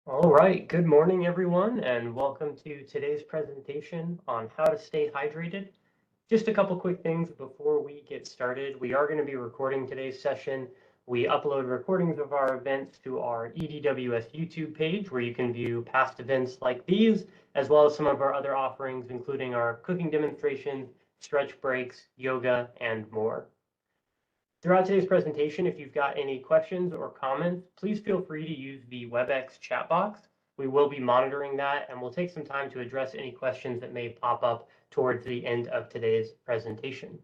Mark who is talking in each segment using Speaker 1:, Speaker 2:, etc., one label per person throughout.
Speaker 1: All right, good morning, everyone, and welcome to today's presentation on how to stay hydrated. Just a couple quick things before we get started. We are going to be recording today's session. We upload recordings of our events to our EDWS YouTube page, where you can view past events like these, as well as some of our other offerings, including our cooking demonstrations, stretch breaks, yoga, and more. Throughout today's presentation, if you've got any questions or comments, please feel free to use the WebEx chat box. We will be monitoring that, and we'll take some time to address any questions that may pop up towards the end of today's presentation.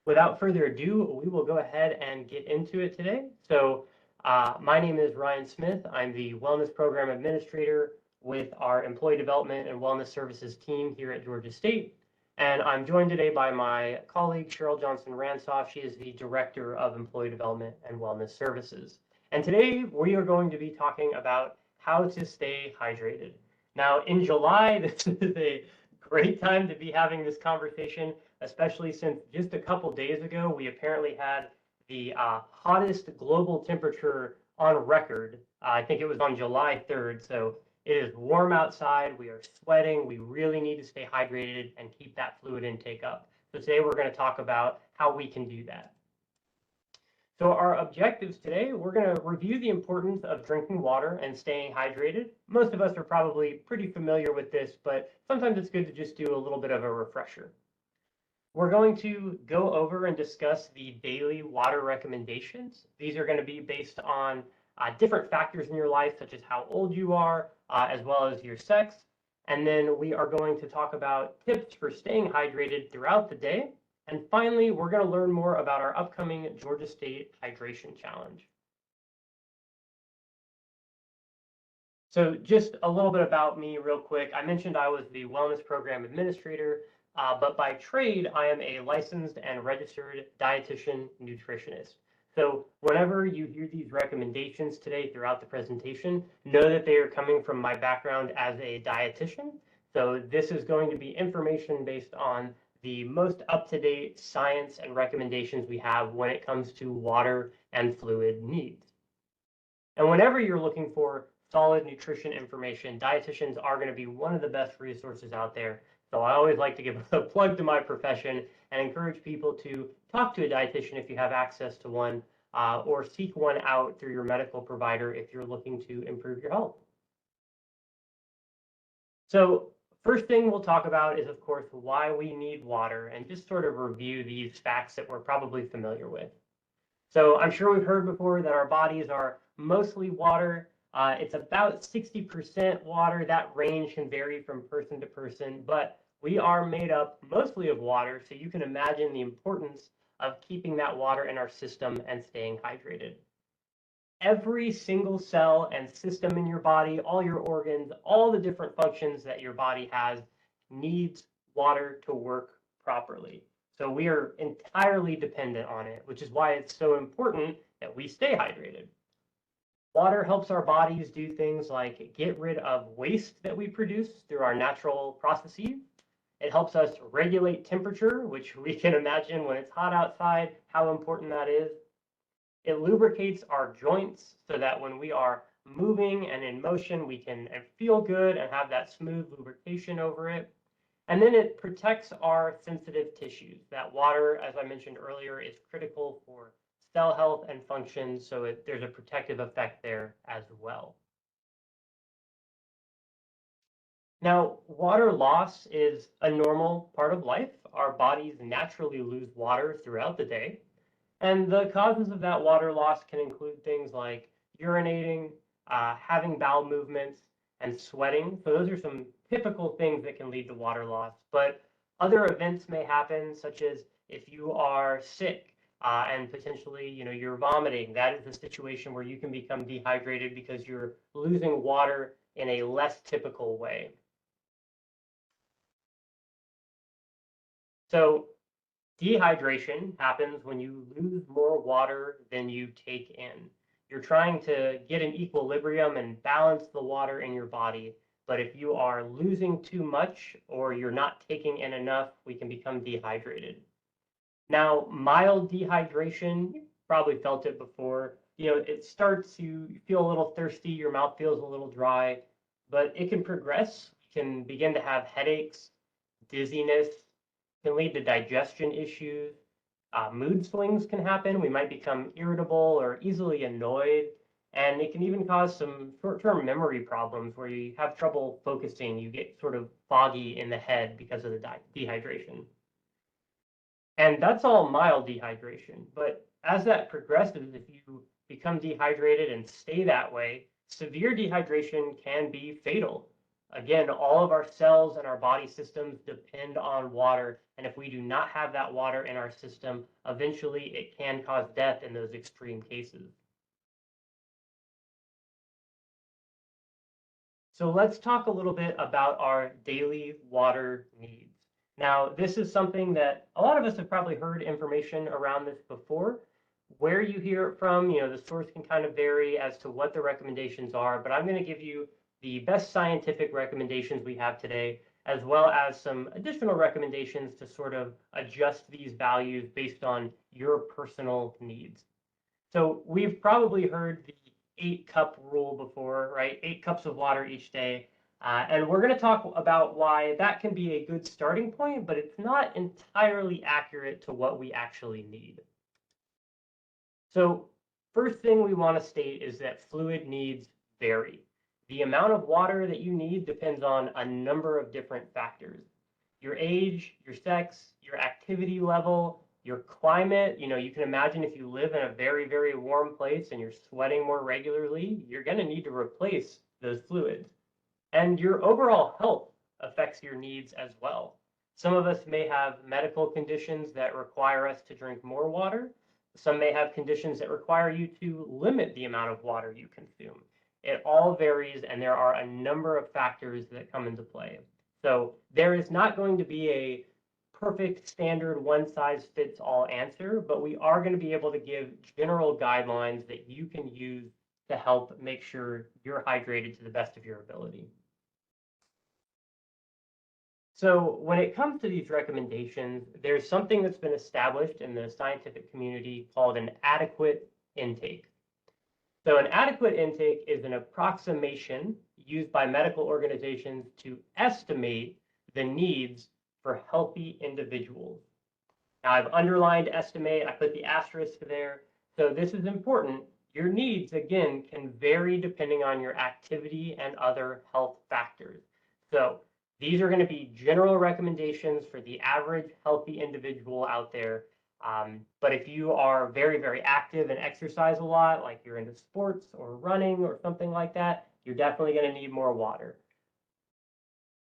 Speaker 1: Without further ado, we will go ahead and get into it today. So my name is Ryan Smith. I'm the Wellness Program Administrator with our Employee Development and Wellness Services team here at Georgia State. And I'm joined today by my colleague, Cheryl Johnson-Ransoff. She is the Director of Employee Development and Wellness Services. And today we are going to be talking about how to stay hydrated. Now, in July, this is a great time to be having this conversation, especially since just a couple days ago, we apparently had the hottest global temperature on record. I think it was on July 3rd. So it is warm outside, we are sweating, we really need to stay hydrated and keep that fluid intake up. So today we're going to talk about how we can do that. So our objectives today, we're going to review the importance of drinking water and staying hydrated. Most of us are probably pretty familiar with this, but sometimes it's good to just do a little bit of a refresher. We're going to go over and discuss the daily water recommendations. These are going to be based on different factors in your life, such as how old you are, as well as your sex. And then we are going to talk about tips for staying hydrated throughout the day. And finally, we're going to learn more about our upcoming Georgia State Hydration Challenge. So just a little bit about me real quick. I mentioned I was the Wellness Program Administrator, but by trade, I am a licensed and registered dietitian nutritionist. So whenever you hear these recommendations today throughout the presentation, know that they are coming from my background as a dietitian. So this is going to be information based on the most up-to-date science and recommendations we have when it comes to water and fluid needs. And whenever you're looking for solid nutrition information, dietitians are going to be one of the best resources out there. So I always like to give a plug to my profession and encourage people to talk to a dietitian if you have access to one, or seek one out through your medical provider if you're looking to improve your health. So first thing we'll talk about is, of course, why we need water, and just sort of review these facts that we're probably familiar with. So I'm sure we've heard before that our bodies are mostly water. It's about 60% water. That range can vary from person to person, but we are made up mostly of water. So you can imagine the importance of keeping that water in our system and staying hydrated. Every single cell and system in your body, all your organs, all the different functions that your body has needs water to work properly. So we are entirely dependent on it, which is why it's so important that we stay hydrated. Water helps our bodies do things like get rid of waste that we produce through our natural processes. It helps us regulate temperature, which we can imagine when it's hot outside, how important that is. It lubricates our joints so that when we are moving and in motion, we can feel good and have that smooth lubrication over it. And then it protects our sensitive tissues. That water, as I mentioned earlier, is critical for cell health and function, so there's a protective effect there as well. Now, water loss is a normal part of life. Our bodies naturally lose water throughout the day. And the causes of that water loss can include things like urinating, having bowel movements, and sweating. So those are some typical things that can lead to water loss. But other events may happen, such as if you are sick and potentially, you're vomiting. That is a situation where you can become dehydrated because you're losing water in a less typical way. So dehydration happens when you lose more water than you take in. You're trying to get an equilibrium and balance the water in your body. But if you are losing too much or you're not taking in enough, we can become dehydrated. Now, mild dehydration, you probably felt it before. it starts, you feel a little thirsty, your mouth feels a little dry, but it can progress. You can begin to have headaches, dizziness, can lead to digestion issues. Mood swings can happen. We might become irritable or easily annoyed. And it can even cause some short-term memory problems where you have trouble focusing. You get sort of foggy in the head because of the dehydration. And that's all mild dehydration. But as that progresses, if you become dehydrated and stay that way, severe dehydration can be fatal. Again, all of our cells and our body systems depend on water. And if we do not have that water in our system, eventually it can cause death in those extreme cases. So let's talk a little bit about our daily water needs. Now, this is something that a lot of us have probably heard information around this before. Where you hear it from, the source can kind of vary as to what the recommendations are, but I'm going to give you the best scientific recommendations we have today, as well as some additional recommendations to sort of adjust these values based on your personal needs. So we've probably heard the 8-cup rule before, right? 8 cups of water each day. And we're going to talk about why that can be a good starting point, but it's not entirely accurate to what we actually need. So first thing we want to state is that fluid needs vary. The amount of water that you need depends on a number of different factors. Your age, your sex, your activity level, your climate. You can imagine if you live in a very, very warm place and you're sweating more regularly, you're going to need to replace those fluids. And your overall health affects your needs as well. Some of us may have medical conditions that require us to drink more water. Some may have conditions that require you to limit the amount of water you consume. It all varies, and there are a number of factors that come into play. So there is not going to be a perfect standard one-size-fits-all answer, but we are going to be able to give general guidelines that you can use to help make sure you're hydrated to the best of your ability. So when it comes to these recommendations, there's something that's been established in the scientific community called an adequate intake. So an adequate intake is an approximation used by medical organizations to estimate the needs for healthy individuals. Now I've underlined estimate, I put the asterisk there. So this is important. Your needs, again, can vary depending on your activity and other health factors. So these are going to be general recommendations for the average healthy individual out there. But if you are very, very active and exercise a lot, like you're into sports or running or something like that, you're definitely going to need more water.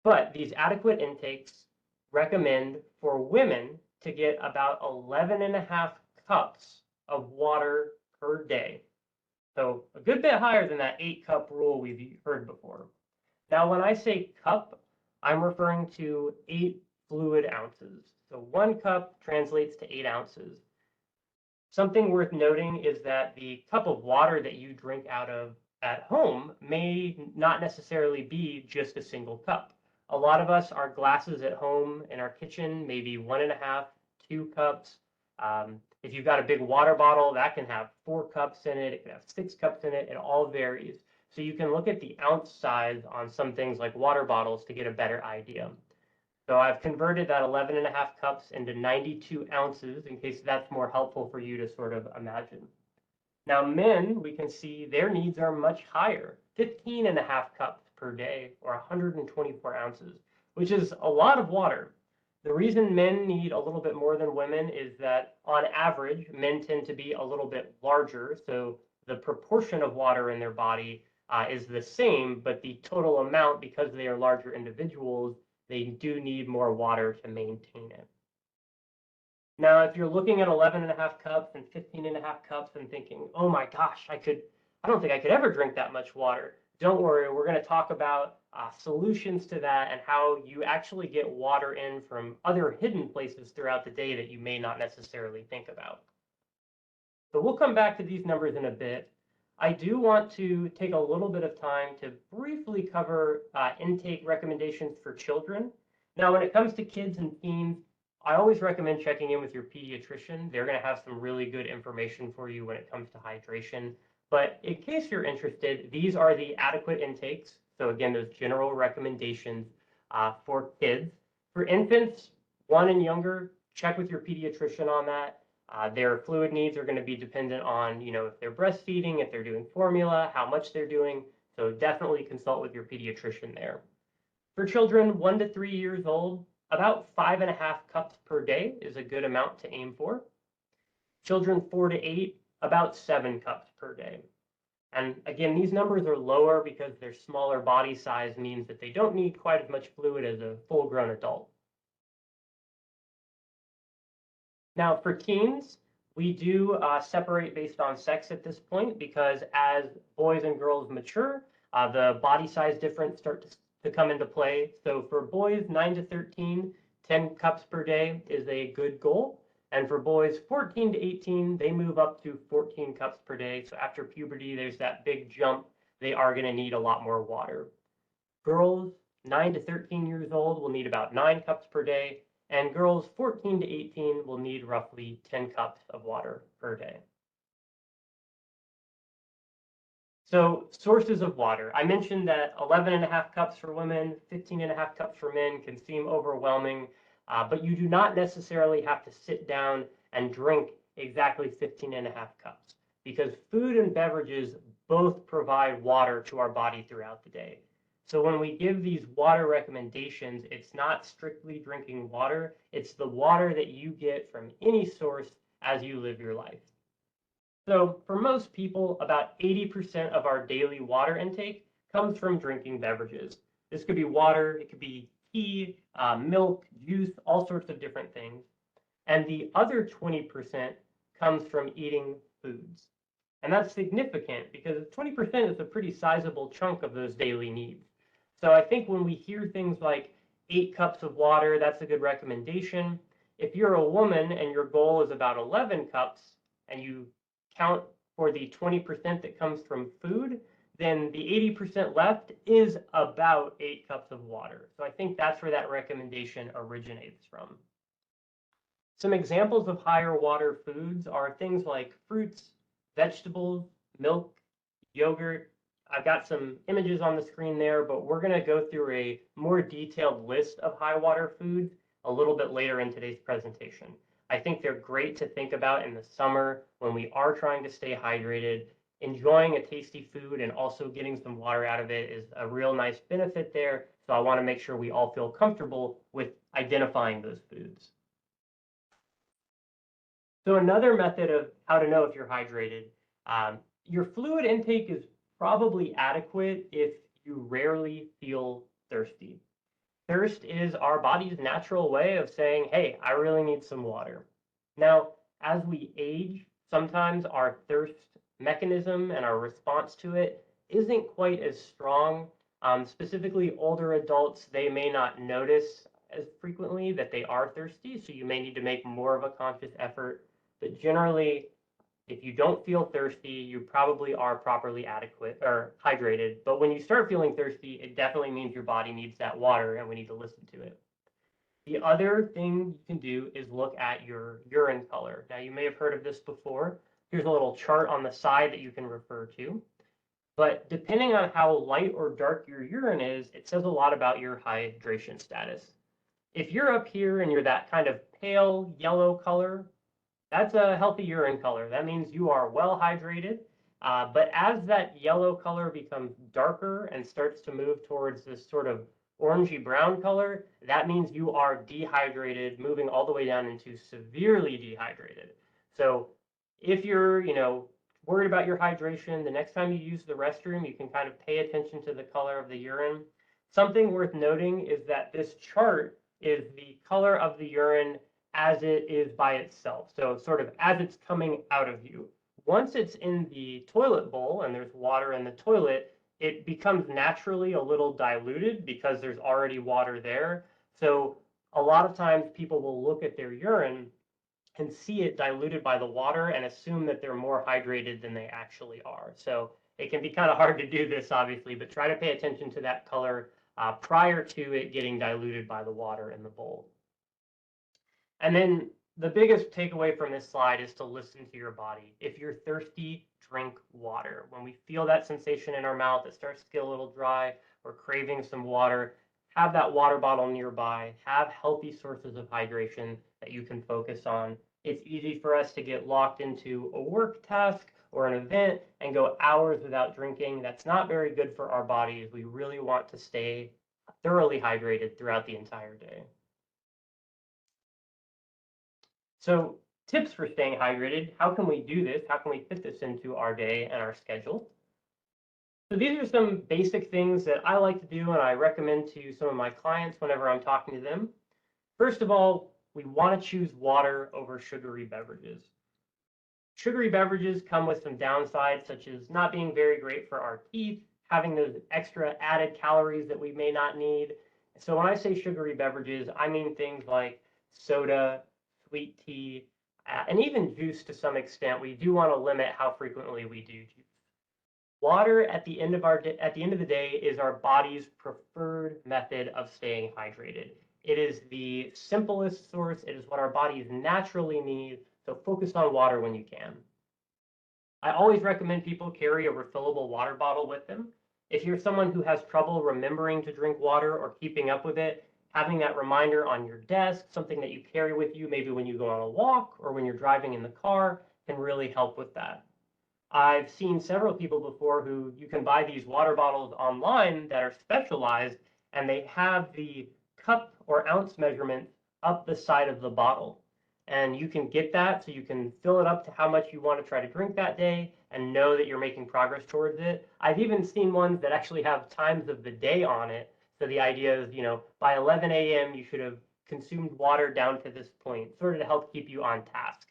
Speaker 1: But these adequate intakes recommend for women to get about 11.5 cups of water per day. So a good bit higher than that 8-cup rule we've heard before. Now, when I say cup, I'm referring to 8 fluid ounces. So 1 cup translates to 8 ounces. Something worth noting is that the cup of water that you drink out of at home may not necessarily be just a single cup. A lot of us, our glasses at home in our kitchen, maybe 1.5, 2 cups. If you've got a big water bottle, that can have 4 cups in it. It can have 6 cups in it. It all varies. So you can look at the ounce size on some things like water bottles to get a better idea. So I've converted that 11.5 cups into 92 ounces in case that's more helpful for you to sort of imagine. Now men, we can see their needs are much higher, 15.5 cups per day or 124 ounces, which is a lot of water. The reason men need a little bit more than women is that on average, men tend to be a little bit larger. So the proportion of water in their body is the same, but the total amount, because they are larger individuals, they do need more water to maintain it. Now, if you're looking at 11.5 cups and 15.5 cups and thinking, oh my gosh, I don't think I could ever drink that much water. Don't worry, we're going to talk about solutions to that and how you actually get water in from other hidden places throughout the day that you may not necessarily think about. So we'll come back to these numbers in a bit. I do want to take a little bit of time to briefly cover intake recommendations for children. Now, when it comes to kids and teens, I always recommend checking in with your pediatrician. They're going to have some really good information for you when it comes to hydration. But in case you're interested, these are the adequate intakes. So again, those general recommendations for kids. For infants, 1 and younger, check with your pediatrician on that. Their fluid needs are going to be dependent on, if they're breastfeeding, if they're doing formula, how much they're doing. So definitely consult with your pediatrician there. For children 1 to 3 years old, about 5.5 cups per day is a good amount to aim for. Children 4 to 8, about 7 cups per day. And again, these numbers are lower because their smaller body size means that they don't need quite as much fluid as a full-grown adult. Now, for teens, we do separate based on sex at this point because as boys and girls mature, the body size difference starts to come into play. So for boys 9 to 13, 10 cups per day is a good goal. And for boys 14 to 18, they move up to 14 cups per day. So after puberty, there's that big jump. They are going to need a lot more water. Girls 9 to 13 years old will need about 9 cups per day. And girls 14 to 18 will need roughly 10 cups of water per day. So sources of water. I mentioned that 11.5 cups for women, 15.5 cups for men can seem overwhelming, but you do not necessarily have to sit down and drink exactly 15.5 cups because food and beverages both provide water to our body throughout the day. So when we give these water recommendations, it's not strictly drinking water, it's the water that you get from any source as you live your life. So for most people, about 80% of our daily water intake comes from drinking beverages. This could be water, it could be tea, milk, juice, all sorts of different things. And the other 20% comes from eating foods. And that's significant because 20% is a pretty sizable chunk of those daily needs. So I think when we hear things like 8 cups of water, that's a good recommendation. If you're a woman and your goal is about 11 cups and you count for the 20% that comes from food, then the 80% left is about 8 cups of water. So I think that's where that recommendation originates from. Some examples of higher water foods are things like fruits, vegetables, milk, yogurt. I've got some images on the screen there, but we're going to go through a more detailed list of high water foods a little bit later in today's presentation. I think they're great to think about in the summer when we are trying to stay hydrated. Enjoying a tasty food and also getting some water out of it is a real nice benefit there. So I want to make sure we all feel comfortable with identifying those foods. So another method of how to know if you're hydrated, your fluid intake is probably adequate if you rarely feel thirsty. Thirst is our body's natural way of saying, hey, I really need some water. Now, as we age, sometimes our thirst mechanism and our response to it isn't quite as strong. Specifically, older adults, they may not notice as frequently that they are thirsty, so you may need to make more of a conscious effort. But generally, if you don't feel thirsty, you probably are properly adequate or hydrated. But when you start feeling thirsty, it definitely means your body needs that water and we need to listen to it. The other thing you can do is look at your urine color. Now, you may have heard of this before. Here's a little chart on the side that you can refer to. But depending on how light or dark your urine is, it says a lot about your hydration status. If you're up here and you're that kind of pale yellow color, that's a healthy urine color. That means you are well hydrated. But as that yellow color becomes darker and starts to move towards this sort of orangey brown color, that means you are dehydrated, moving all the way down into severely dehydrated. So if you're, worried about your hydration, the next time you use the restroom, you can kind of pay attention to the color of the urine. Something worth noting is that this chart is the color of the urine as it is by itself. So sort of as it's coming out of you. Once it's in the toilet bowl and there's water in the toilet, it becomes naturally a little diluted because there's already water there. So a lot of times people will look at their urine and see it diluted by the water and assume that they're more hydrated than they actually are. So it can be kind of hard to do this, obviously, but try to pay attention to that color prior to it getting diluted by the water in the bowl. And then the biggest takeaway from this slide is to listen to your body. If you're thirsty, drink water. When we feel that sensation in our mouth, it starts to get a little dry, we're craving some water, have that water bottle nearby, have healthy sources of hydration that you can focus on. It's easy for us to get locked into a work task or an event and go hours without drinking. That's not very good for our bodies. We really want to stay thoroughly hydrated throughout the entire day. So tips for staying hydrated. How can we do this? How can we fit this into our day and our schedule? So these are some basic things that I like to do and I recommend to some of my clients whenever I'm talking to them. First of all, we want to choose water over sugary beverages. Sugary beverages come with some downsides, such as not being very great for our teeth, having those extra added calories that we may not need. So when I say sugary beverages, I mean things like soda, sweet tea, and even juice to some extent. We do want to limit how frequently we do juice. Water at the end of the day is our body's preferred method of staying hydrated. It is the simplest source. It is what our bodies naturally need. So focus on water when you can. I always recommend people carry a refillable water bottle with them. If you're someone who has trouble remembering to drink water or keeping up with it, having that reminder on your desk, something that you carry with you, maybe when you go on a walk or when you're driving in the car, can really help with that. I've seen several people before who you can buy these water bottles online that are specialized, and they have the cup or ounce measurement up the side of the bottle. And you can get that so you can fill it up to how much you want to try to drink that day and know that you're making progress towards it. I've even seen ones that actually have times of the day on it. So the idea is, by 11 a.m., you should have consumed water down to this point, sort of to help keep you on task.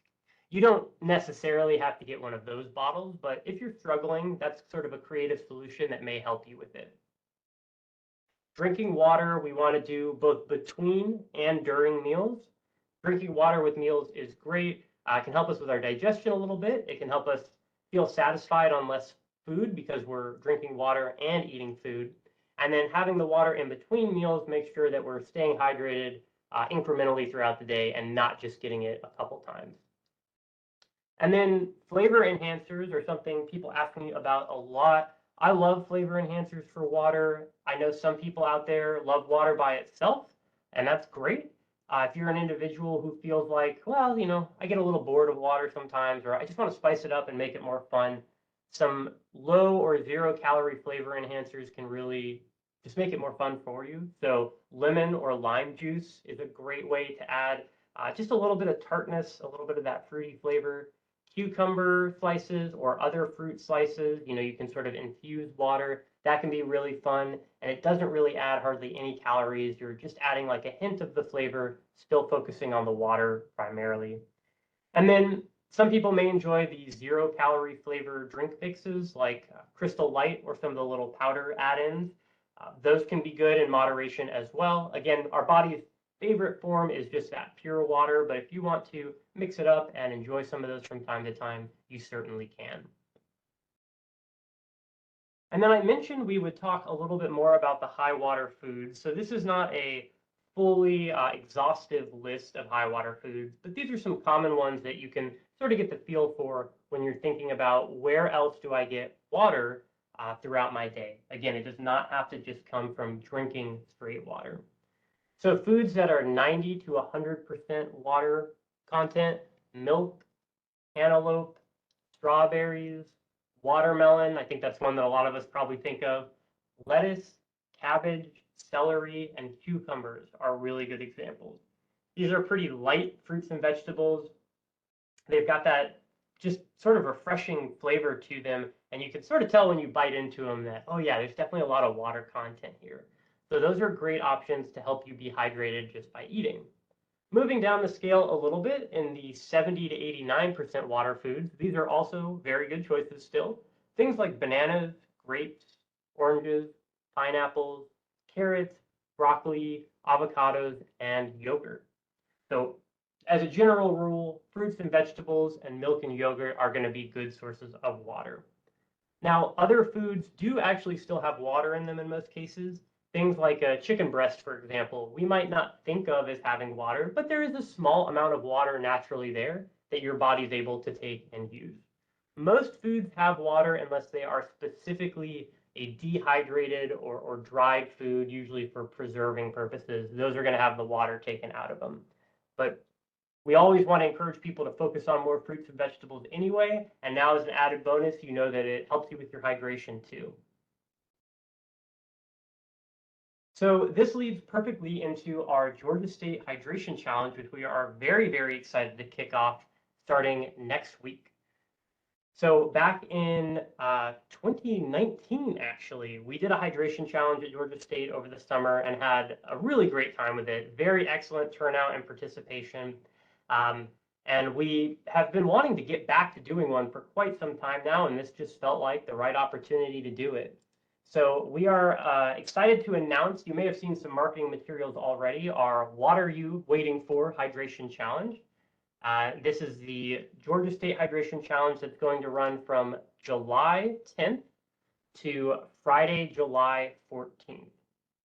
Speaker 1: You don't necessarily have to get one of those bottles, but if you're struggling, that's sort of a creative solution that may help you with it. Drinking water, we want to do both between and during meals. Drinking water with meals is great. It can help us with our digestion a little bit. It can help us feel satisfied on less food because we're drinking water and eating food. And then having the water in between meals makes sure that we're staying hydrated incrementally throughout the day and not just getting it a couple times. And then flavor enhancers are something people ask me about a lot. I love flavor enhancers for water. I know some people out there love water by itself, and that's great. If you're an individual who feels like, well, I get a little bored of water sometimes, or I just want to spice it up and make it more fun, some low or zero calorie flavor enhancers can really just make it more fun for you. So lemon or lime juice is a great way to add just a little bit of tartness, a little bit of that fruity flavor. Cucumber slices or other fruit slices, you can sort of infuse water. That can be really fun, and it doesn't really add hardly any calories. You're just adding like a hint of the flavor, still focusing on the water primarily. And then some people may enjoy the 0-calorie flavor drink mixes like Crystal Light or some of the little powder add-ins. Those can be good in moderation as well. Again, our body's favorite form is just that pure water, but if you want to mix it up and enjoy some of those from time to time, you certainly can. And then I mentioned we would talk a little bit more about the high water foods. So this is not a fully exhaustive list of high water foods, but these are some common ones that you can sort of get the feel for when you're thinking about where else do I get water throughout my day. Again, it does not have to just come from drinking straight water. So foods that are 90 to 100% water content: milk, cantaloupe, strawberries, watermelon. I think that's one that a lot of us probably think of. Lettuce, cabbage, celery, and cucumbers are really good examples. These are pretty light fruits and vegetables. They've got that just sort of refreshing flavor to them, and you can sort of tell when you bite into them that, oh yeah, there's definitely a lot of water content here. So those are great options to help you be hydrated just by eating. Moving down the scale a little bit, in the 70 to 89% water foods, these are also very good choices still. Things like bananas, grapes, oranges, pineapples, carrots, broccoli, avocados, and yogurt. So as a general rule, fruits and vegetables and milk and yogurt are going to be good sources of water. Now, other foods do actually still have water in them in most cases. Things like a chicken breast, for example, we might not think of as having water, but there is a small amount of water naturally there that your body's able to take and use. Most foods have water unless they are specifically a dehydrated or dried food, usually for preserving purposes. Those are going to have the water taken out of them. But we always want to encourage people to focus on more fruits and vegetables anyway. And now as an added bonus, you know that it helps you with your hydration too. So this leads perfectly into our Georgia State Hydration Challenge, which we are very, very excited to kick off starting next week. So back in 2019, actually, we did a hydration challenge at Georgia State over the summer and had a really great time with it. Very excellent turnout and participation. And we have been wanting to get back to doing one for quite some time now, and this just felt like the right opportunity to do it. So we are excited to announce, you may have seen some marketing materials already, our What Are You Waiting For Hydration Challenge. This is the Georgia State Hydration Challenge that's going to run from July 10th to Friday, July 14th.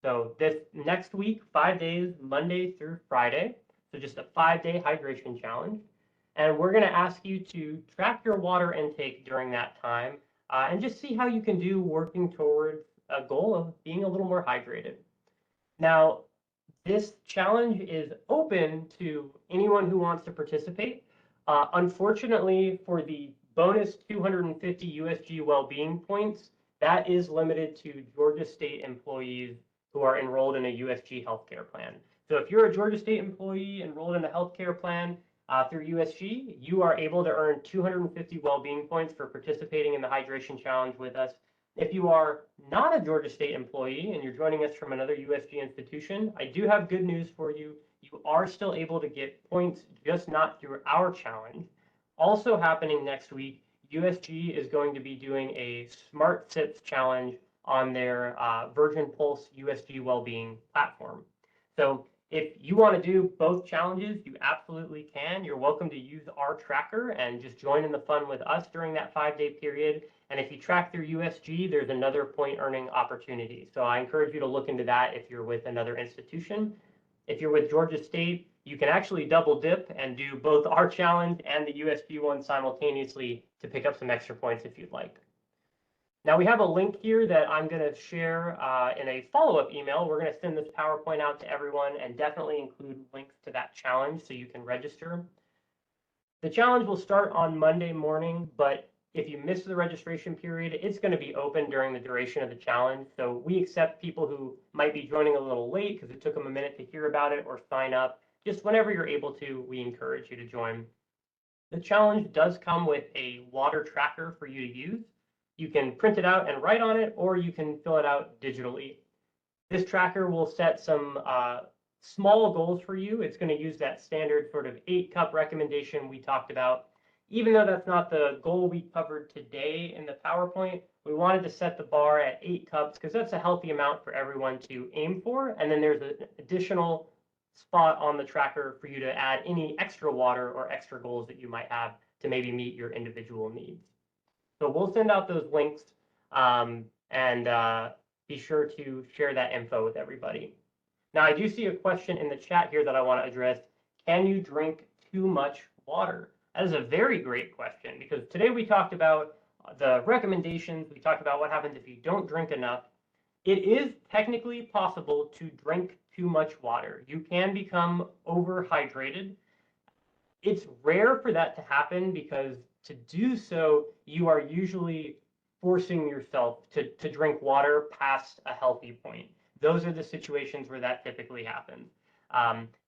Speaker 1: So this next week, 5 days, Monday through Friday. So just a 5-day hydration challenge. And we're going to ask you to track your water intake during that time and just see how you can do working towards a goal of being a little more hydrated. Now, this challenge is open to anyone who wants to participate. Unfortunately, for the bonus 250 USG well-being points, that is limited to Georgia State employees who are enrolled in a USG healthcare plan. So if you're a Georgia State employee enrolled in a healthcare plan through USG, you are able to earn 250 well-being points for participating in the hydration challenge with us. If you are not a Georgia State employee and you're joining us from another USG institution, I do have good news for you. You are still able to get points, just not through our challenge. Also happening next week, USG is going to be doing a Smart Sips challenge on their Virgin Pulse USG Wellbeing platform. So if you want to do both challenges, you absolutely can. You're welcome to use our tracker and just join in the fun with us during that 5-day period. And if you track through USG, there's another point earning opportunity. So I encourage you to look into that if you're with another institution. If you're with Georgia State, you can actually double dip and do both our challenge and the USG one simultaneously to pick up some extra points if you'd like. Now we have a link here that I'm going to share in a follow-up email. We're going to send this PowerPoint out to everyone and definitely include links to that challenge so you can register. The challenge will start on Monday morning, but if you miss the registration period, it's going to be open during the duration of the challenge. So we accept people who might be joining a little late because it took them a minute to hear about it or sign up. Just whenever you're able to, we encourage you to join. The challenge does come with a water tracker for you to use. You can print it out and write on it, or you can fill it out digitally. This tracker will set some small goals for you. It's going to use that standard sort of 8-cup recommendation we talked about. Even though that's not the goal we covered today in the PowerPoint, we wanted to set the bar at 8 cups because that's a healthy amount for everyone to aim for. And then there's an additional spot on the tracker for you to add any extra water or extra goals that you might have to maybe meet your individual needs. So we'll send out those links and be sure to share that info with everybody. Now, I do see a question in the chat here that I want to address. Can you drink too much water? That is a very great question because today we talked about the recommendations. We talked about what happens if you don't drink enough. It is technically possible to drink too much water. You can become overhydrated. It's rare for that to happen because to do so, you are usually forcing yourself to drink water past a healthy point. Those are the situations where that typically happens.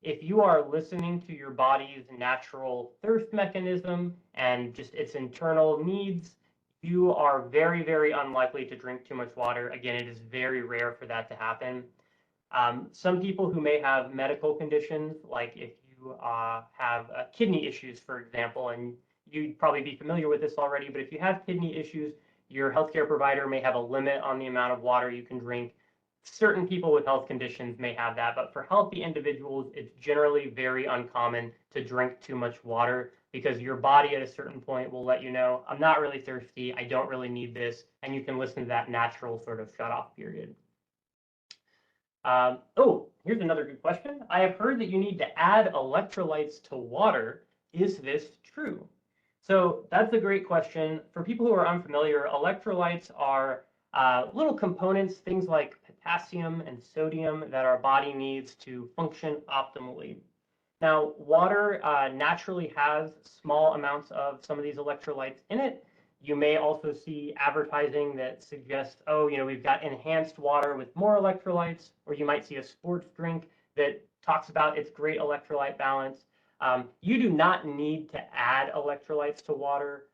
Speaker 1: If you are listening to your body's natural thirst mechanism and just its internal needs, you are very, very unlikely to drink too much water. Again, it is very rare for that to happen. Some people who may have medical conditions, like if you have kidney issues, for example, and you'd probably be familiar with this already, but if you have kidney issues, your healthcare provider may have a limit on the amount of water you can drink. Certain people with health conditions may have that, but for healthy individuals, it's generally very uncommon to drink too much water because your body at a certain point will let you know, I'm not really thirsty, I don't really need this, and you can listen to that natural sort of shut-off period. Oh, here's another good question. I have heard that you need to add electrolytes to water. Is this true? So that's a great question. For people who are unfamiliar, electrolytes are little components, things like potassium and sodium that our body needs to function optimally. Now, water naturally has small amounts of some of these electrolytes in it. You may also see advertising that suggests, oh, we've got enhanced water with more electrolytes, or you might see a sports drink that talks about its great electrolyte balance. You do not need to add electrolytes to water.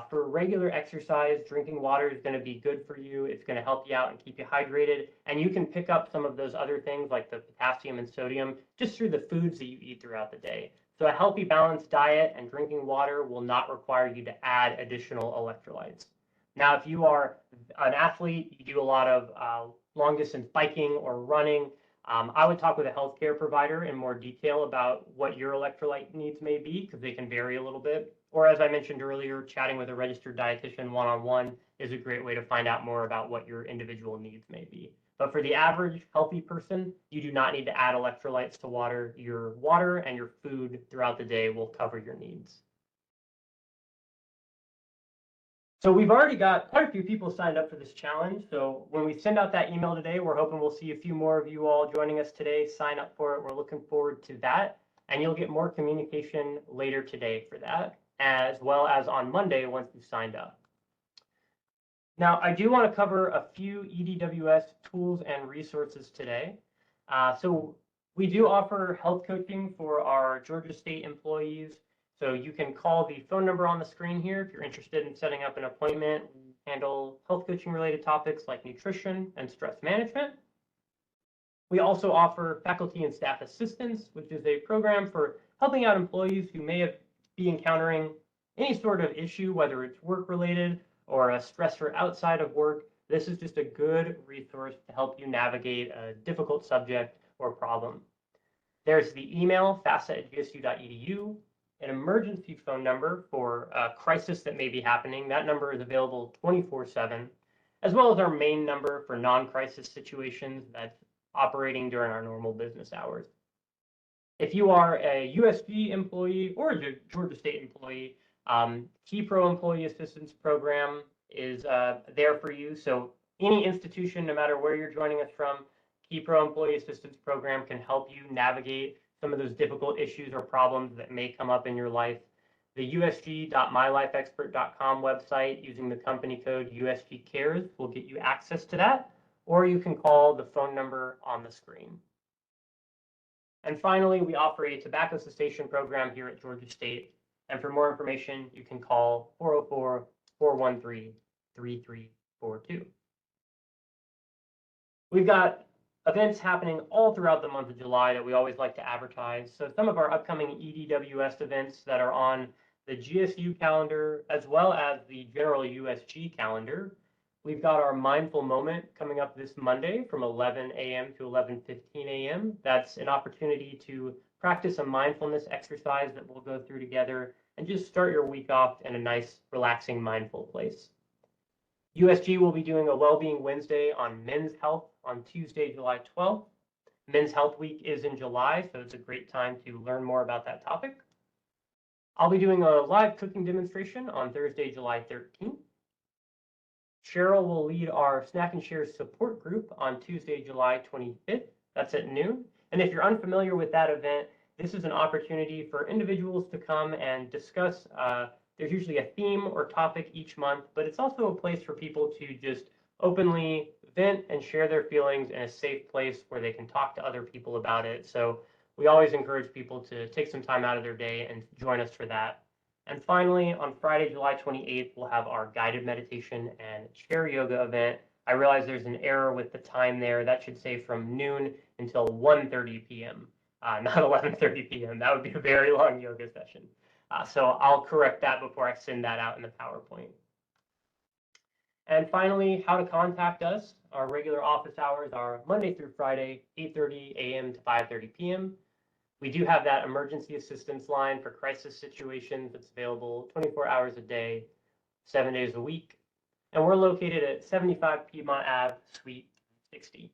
Speaker 1: For regular exercise, drinking water is going to be good for you. It's going to help you out and keep you hydrated. And you can pick up some of those other things like the potassium and sodium just through the foods that you eat throughout the day. So a healthy, balanced diet and drinking water will not require you to add additional electrolytes. Now, if you are an athlete, you do a lot of long distance biking or running, I would talk with a healthcare provider in more detail about what your electrolyte needs may be, because they can vary a little bit. Or as I mentioned earlier, chatting with a registered dietitian one-on-one is a great way to find out more about what your individual needs may be. But for the average healthy person, you do not need to add electrolytes to water. Your water and your food throughout the day will cover your needs. So we've already got quite a few people signed up for this challenge. So when we send out that email today, we're hoping we'll see a few more of you all joining us today. Sign up for it. We're looking forward to that. And you'll get more communication later today for that, as well as on Monday once you've signed up. Now, I do want to cover a few EDWS tools and resources today. So we do offer health coaching for our Georgia State employees. So you can call the phone number on the screen here if you're interested in setting up an appointment. We handle health coaching related topics like nutrition and stress management. We also offer faculty and staff assistance, which is a program for helping out employees who may be encountering any sort of issue, whether it's work related or a stressor outside of work. This is just a good resource to help you navigate a difficult subject or problem. There's the email, fasa@gsu.edu, an emergency phone number for a crisis that may be happening. That number is available 24/7, as well as our main number for non-crisis situations that's operating during our normal business hours. If you are a USG employee or a Georgia State employee, KeyPro Employee Assistance Program is there for you. So any institution, no matter where you're joining us from, KeyPro Employee Assistance Program can help you navigate some of those difficult issues or problems that may come up in your life. The usg.mylifeexpert.com website, using the company code USG Cares, will get you access to that, or you can call the phone number on the screen. And finally, we offer a tobacco cessation program here at Georgia State. And for more information, you can call 404-413-3342. We've got events happening all throughout the month of July that we always like to advertise. So some of our upcoming EDWS events that are on the GSU calendar, as well as the general USG calendar. We've got our Mindful Moment coming up this Monday from 11 a.m. to 11:15 a.m. That's an opportunity to practice a mindfulness exercise that we'll go through together and just start your week off in a nice, relaxing, mindful place. USG will be doing a Wellbeing Wednesday on men's health on Tuesday, July 12th. Men's Health Week is in July, so it's a great time to learn more about that topic. I'll be doing a live cooking demonstration on Thursday, July 13th. Cheryl will lead our Snack and Share support group on Tuesday, July 25th. That's at noon. And if you're unfamiliar with that event, this is an opportunity for individuals to come and discuss. There's usually a theme or topic each month, but it's also a place for people to just openly vent and share their feelings in a safe place where they can talk to other people about it. So we always encourage people to take some time out of their day and join us for that. And finally, on Friday, July 28th, we'll have our guided meditation and chair yoga event. I realize there's an error with the time there. That should say from noon until 1:30 p.m., not 11:30 p.m. That would be a very long yoga session. So I'll correct that before I send that out in the PowerPoint. And finally, how to contact us. Our regular office hours are Monday through Friday, 8:30 a.m. to 5:30 p.m. We do have that emergency assistance line for crisis situations that's available 24 hours a day, 7 days a week. And we're located at 75 Piedmont Ave, Suite 60.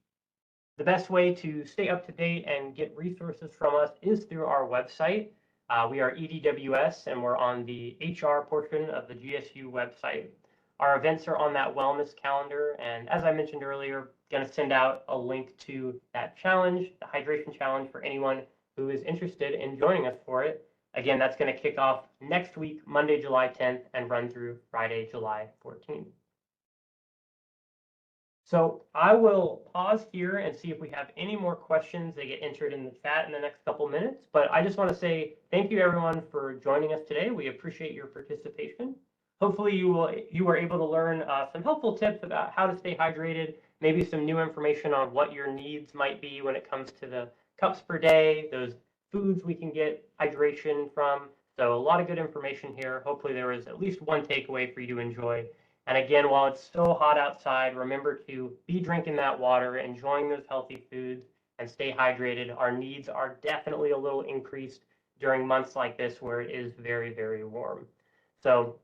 Speaker 1: The best way to stay up to date and get resources from us is through our website. We are EDWS, and we're on the HR portion of the GSU website. Our events are on that wellness calendar, and as I mentioned earlier, going to send out a link to that challenge, the hydration challenge, for anyone who is interested in joining us for it. Again, that's going to kick off next week, Monday, July 10th, and run through Friday, July 14th. So I will pause here and see if we have any more questions that get entered in the chat in the next couple minutes. But I just want to say thank you, everyone, for joining us today. We appreciate your participation. Hopefully you were able to learn some helpful tips about how to stay hydrated, maybe some new information on what your needs might be when it comes to the cups per day, those foods we can get hydration from. So a lot of good information here. Hopefully there was at least one takeaway for you to enjoy. And again, while it's so hot outside, remember to be drinking that water, enjoying those healthy foods, and stay hydrated. Our needs are definitely a little increased during months like this where it is very, very warm. So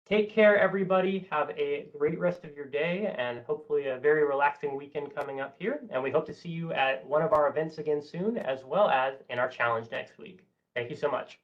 Speaker 1: take care, everybody. Have a great rest of your day and hopefully a very relaxing weekend coming up here. And we hope to see you at one of our events again soon, as well as in our challenge next week. Thank you so much.